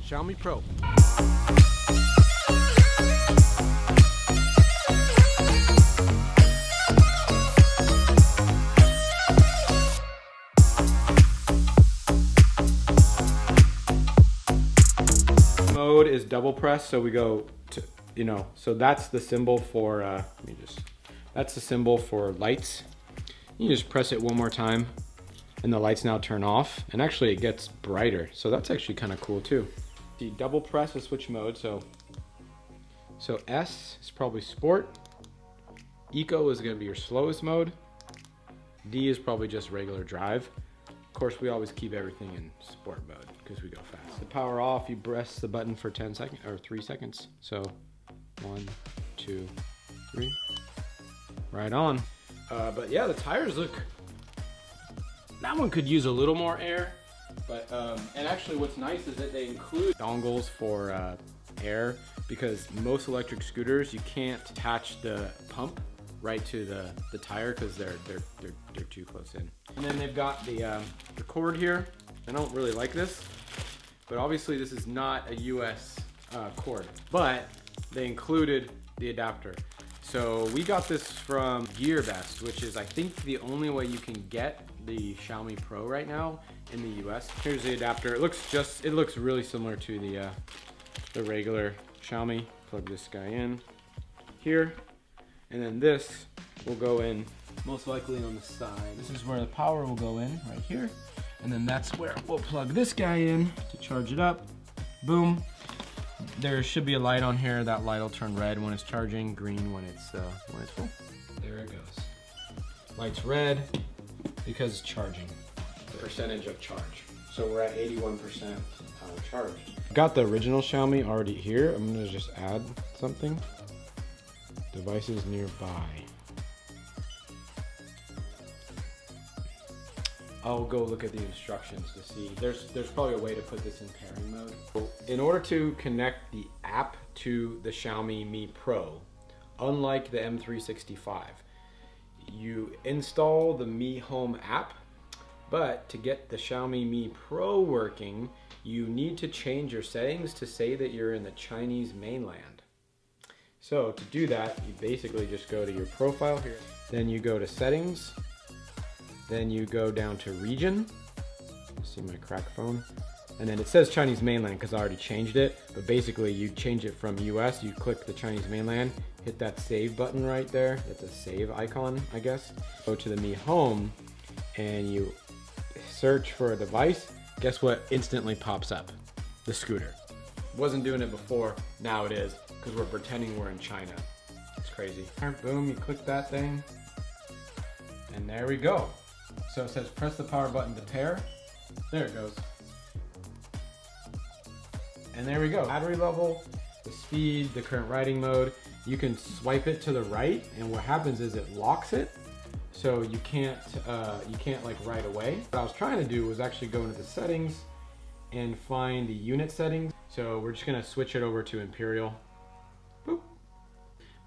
Xiaomi Pro. Mode is double press, so we go to, so that's the symbol for, that's the symbol for lights. You just press it one more time and the lights now turn off, and actually it gets brighter. So that's actually kind of cool too. The double press to switch mode, so S is probably sport, eco is gonna be your slowest mode, D is probably just regular drive. Of course, we always keep everything in sport mode because we go fast. To power off, you press the button for 10 seconds or 3 seconds. So 1, 2, 3, right on. But yeah, the tires look, that one could use a little more air, but, and actually what's nice is that they include dongles for air, because most electric scooters, you can't attach the pump right to the tire because they're too close in. And then they've got the cord here. I don't really like this, but obviously this is not a US cord, but they included the adapter. So we got this from GearBest, which is I think the only way you can get the Xiaomi Pro right now in the US. Here's the adapter. It looks really similar to the regular Xiaomi. Plug this guy in here, and then this will go in most likely on the side. This is where the power will go in, right here. And then that's where we'll plug this guy in to charge it up. Boom. There should be a light on here. That light will turn red when it's charging, green when it's full. There it goes. Light's red because it's charging. The percentage of charge. So we're at 81% charge. Got the original Xiaomi already here. I'm gonna just add something. Devices nearby. I'll go look at the instructions to see. There's probably a way to put this in pairing mode. So in order to connect the app to the Xiaomi Mi Pro, unlike the M365, you install the Mi Home app, but to get the Xiaomi Mi Pro working, you need to change your settings to say that you're in the Chinese mainland. So to do that, you basically just go to your profile here, then you go to settings, then you go down to region. See my crack phone? And then it says Chinese mainland because I already changed it, but basically you change it from US, you click the Chinese mainland, hit that save button right there. That's a save icon, I guess. Go to the Mi Home and you search for a device. Guess what instantly pops up? The scooter. Wasn't doing it before, now it is, because we're pretending we're in China. It's crazy. Boom, you click that thing, and there we go. So it says press the power button to pair. There it goes. And there we go. Battery level, the speed, the current riding mode. You can swipe it to the right, and what happens is it locks it, so you can't like right away. What I was trying to do was actually go into the settings and find the unit settings. So we're just gonna switch it over to Imperial. Boop.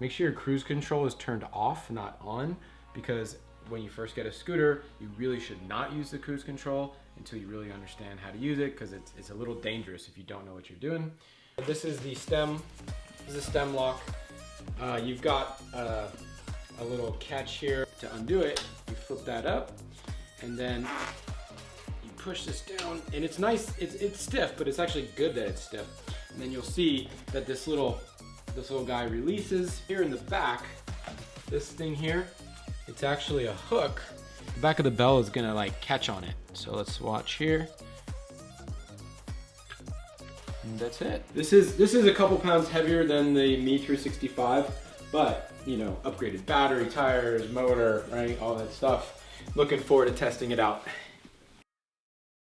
Make sure your cruise control is turned off, not on, because when you first get a scooter, you really should not use the cruise control until you really understand how to use it, because it's a little dangerous if you don't know what you're doing. This is the stem. This is a stem lock. You've got a little catch here. To undo it, you flip that up, and then you push this down, and it's nice. It's stiff, but it's actually good that it's stiff. And then you'll see that this little guy releases. Here in the back, this thing here, it's actually a hook. The back of the bell is gonna like catch on it. So let's watch here. And that's it. This is a couple pounds heavier than the Mi 365, but you know, upgraded battery, tires, motor, right? All that stuff. Looking forward to testing it out.